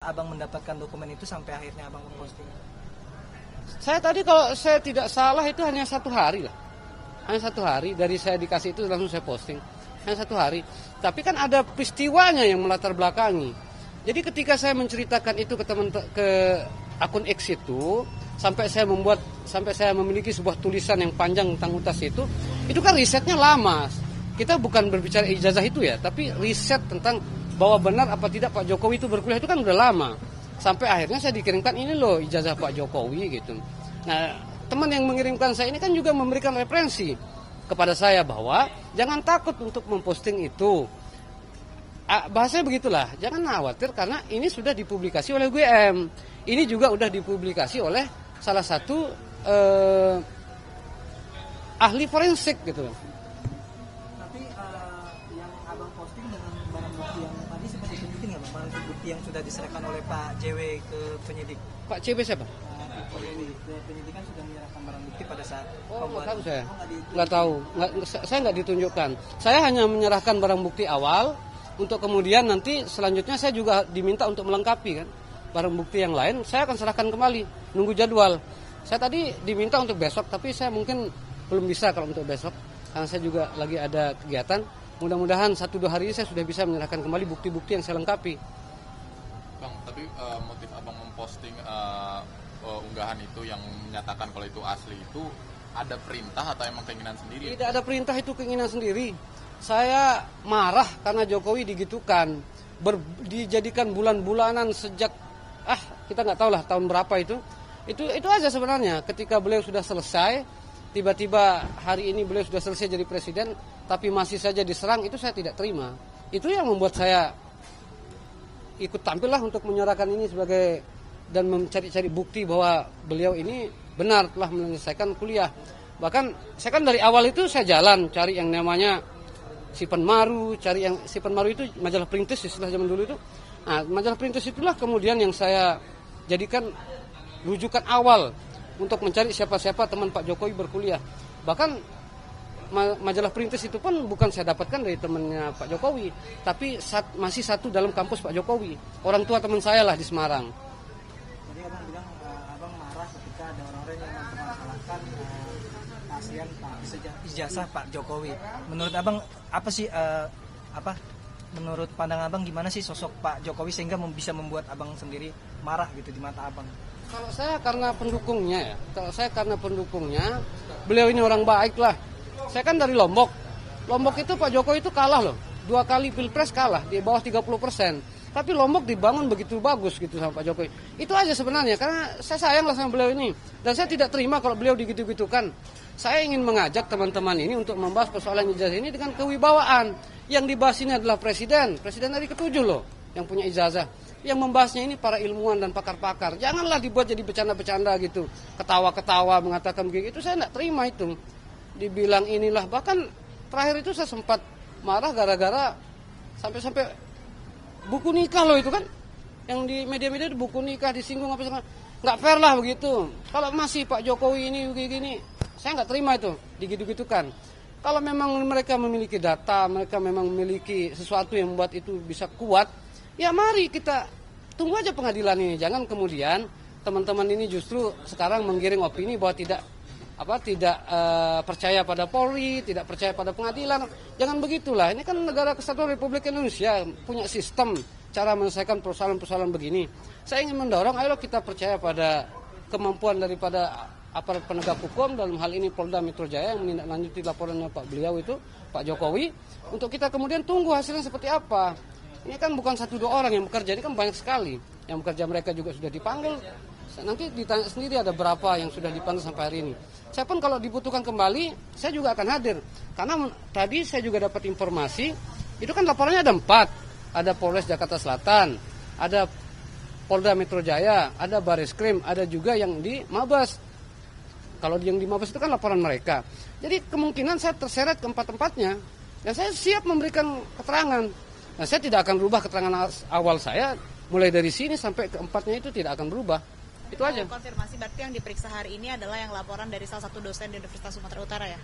abang mendapatkan dokumen itu sampai akhirnya abang memposting? Saya tadi kalau saya tidak salah itu hanya 1 hari lah. Hanya 1 hari dari saya dikasih itu langsung saya posting. Hanya 1 hari. Tapi kan ada peristiwanya yang melatar belakangi. Jadi ketika saya menceritakan itu ke akun X itu, sampai saya memiliki sebuah tulisan yang panjang tentang UTAS itu kan risetnya lama. Kita bukan berbicara ijazah itu ya, tapi riset tentang bahwa benar apa tidak Pak Jokowi itu berkuliah itu kan udah lama. Sampai akhirnya saya dikirimkan ini loh ijazah Pak Jokowi gitu. Nah, teman yang mengirimkan saya ini kan juga memberikan referensi kepada saya bahwa jangan takut untuk memposting itu. Bahasanya begitulah, jangan khawatir karena ini sudah dipublikasi oleh UGM. Ini juga sudah dipublikasi oleh salah satu ahli forensik gitu. Tapi yang abang posting dengan barang bukti yang tadi sempat ditunjukin nggak bang? Barang bukti yang sudah diserahkan oleh Pak JW ke penyidik. Pak CB siapa? Pak JW ke penyidikan sudah menyerahkan barang bukti pada saat Nggak tahu saya. Nggak tahu. Saya nggak ditunjukkan. Saya hanya menyerahkan barang bukti awal. Untuk kemudian nanti selanjutnya saya juga diminta untuk melengkapi kan barang bukti yang lain, saya akan serahkan kembali, nunggu jadwal. Saya tadi diminta untuk besok, tapi saya mungkin belum bisa kalau untuk besok, karena saya juga lagi ada kegiatan. Mudah-mudahan 1-2 hari ini saya sudah bisa menyerahkan kembali bukti-bukti yang saya lengkapi. Bang, tapi motif abang memposting unggahan itu yang menyatakan kalau itu asli itu ada perintah atau emang keinginan sendiri? Tidak ada perintah, itu keinginan sendiri. Saya marah karena Jokowi digitukan, dijadikan bulan-bulanan sejak kita nggak tahu lah tahun berapa itu aja sebenarnya. Ketika beliau sudah selesai, tiba-tiba hari ini beliau sudah selesai jadi presiden, tapi masih saja diserang, itu saya tidak terima. Itu yang membuat saya ikut tampil lah untuk menyuarakan ini sebagai dan mencari-cari bukti bahwa beliau ini benar telah menyelesaikan kuliah. Bahkan saya kan dari awal itu saya jalan cari yang namanya Sipan Maru, Sipan Maru itu majalah Perintis istilah zaman dulu itu. Nah, majalah Perintis itulah kemudian yang saya jadikan rujukan awal untuk mencari siapa-siapa teman Pak Jokowi berkuliah. Bahkan majalah Perintis itu pun bukan saya dapatkan dari temannya Pak Jokowi, tapi masih satu dalam kampus Pak Jokowi. Orang tua teman saya lah di Semarang. Jadi abang bilang abang marah ketika ada orang-orang yang mempermasalahkan keaslian ijazah Pak Jokowi. Menurut abang apa sih menurut pandangan abang gimana sih sosok Pak Jokowi sehingga bisa membuat abang sendiri marah gitu di mata abang? Kalau saya karena pendukungnya, beliau ini orang baik lah. Saya kan dari Lombok. Lombok itu Pak Jokowi itu kalah loh. 2 kali pilpres kalah di bawah 30%. Tapi Lombok dibangun begitu bagus gitu sama Pak Jokowi. Itu aja sebenarnya, karena saya sayang lah sama beliau ini. Dan saya tidak terima kalau beliau digitu-gitukan. Saya ingin mengajak teman-teman ini untuk membahas persoalan ijazah ini dengan kewibawaan. Yang dibahas ini adalah presiden dari ke-7 loh yang punya ijazah. Yang membahasnya ini para ilmuwan dan pakar-pakar. Janganlah dibuat jadi bercanda-bercanda gitu. Ketawa-ketawa mengatakan begitu, itu saya tidak terima itu. Dibilang inilah, bahkan terakhir itu saya sempat marah gara-gara sampai buku nikah loh itu kan. Yang di media-media itu buku nikah disinggung apa segala. Nggak fair lah begitu. Kalau masih Pak Jokowi ini begini, saya nggak terima itu digitu-gitukan. Kalau memang mereka memiliki data, mereka memang memiliki sesuatu yang membuat itu bisa kuat, ya mari kita tunggu aja pengadilan ini. Jangan kemudian teman-teman ini justru sekarang menggiring opini bahwa tidak percaya pada Polri, tidak percaya pada pengadilan. Jangan begitulah. Ini kan negara kesatuan Republik Indonesia, punya sistem cara menyelesaikan persoalan-persoalan begini. Saya ingin mendorong, ayo kita percaya pada kemampuan daripada aparat penegak hukum, dalam hal ini Polda Metro Jaya yang menindaklanjuti laporannya beliau itu, Pak Jokowi, untuk kita kemudian tunggu hasilnya seperti apa. Ini kan bukan 1-2 orang yang bekerja, ini kan banyak sekali yang bekerja, mereka juga sudah dipanggil. Nanti ditanya sendiri ada berapa yang sudah dipanggil sampai hari ini. Saya pun kalau dibutuhkan kembali, saya juga akan hadir. Karena tadi saya juga dapat informasi, itu kan laporannya ada 4. Ada Polres Jakarta Selatan, ada Polda Metro Jaya, ada Bareskrim, ada juga yang di Mabes. Kalau yang di Mabes itu kan laporan mereka. Jadi kemungkinan saya terseret ke 4 tempatnya. Dan saya siap memberikan keterangan. Nah, saya tidak akan berubah keterangan awal saya. Mulai dari sini sampai ke 4-nya itu tidak akan berubah. Itu aja. Konfirmasi berarti yang diperiksa hari ini adalah yang laporan dari salah satu dosen di Universitas Sumatera Utara ya?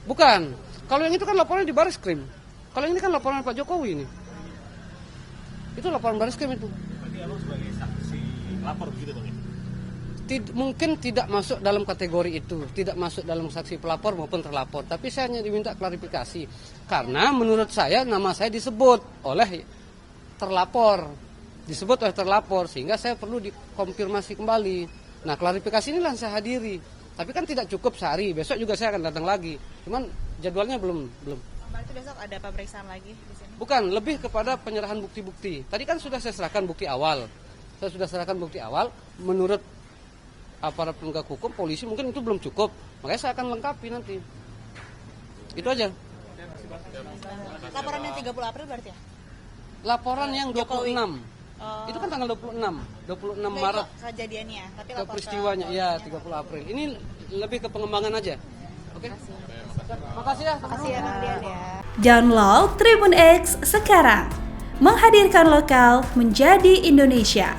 Bukan. Kalau yang itu kan laporan di Bareskrim. Kalau ini kan laporan Pak Jokowi ini. Itu laporan Bareskrim itu. Berarti abang sebagai lapor begitu Bang? Mungkin tidak masuk dalam kategori itu, tidak masuk dalam saksi pelapor maupun terlapor. Tapi saya hanya diminta klarifikasi karena menurut saya nama saya disebut oleh terlapor, sehingga saya perlu dikonfirmasi kembali. Nah, klarifikasi inilah saya hadiri. Tapi kan tidak cukup sehari, besok juga saya akan datang lagi. Cuman jadwalnya belum. Berarti besok ada pemeriksaan lagi di sini? Bukan, lebih kepada penyerahan bukti-bukti. Tadi kan sudah saya serahkan bukti awal. Menurut aparat penegak hukum, polisi mungkin itu belum cukup. Makanya saya akan lengkapi nanti. Itu aja. Laporan yang 30 April berarti ya? Laporan yang 26. Jokowi. Itu kan tanggal 26 Maret. Kejadiannya, tapi Ke lapor peristiwanya, ya 30 April. Ini lebih ke pengembangan aja. Oke? Makasih ya. Makasih ya Bang Dian ya. Download Tribun X sekarang. Menghadirkan lokal menjadi Indonesia.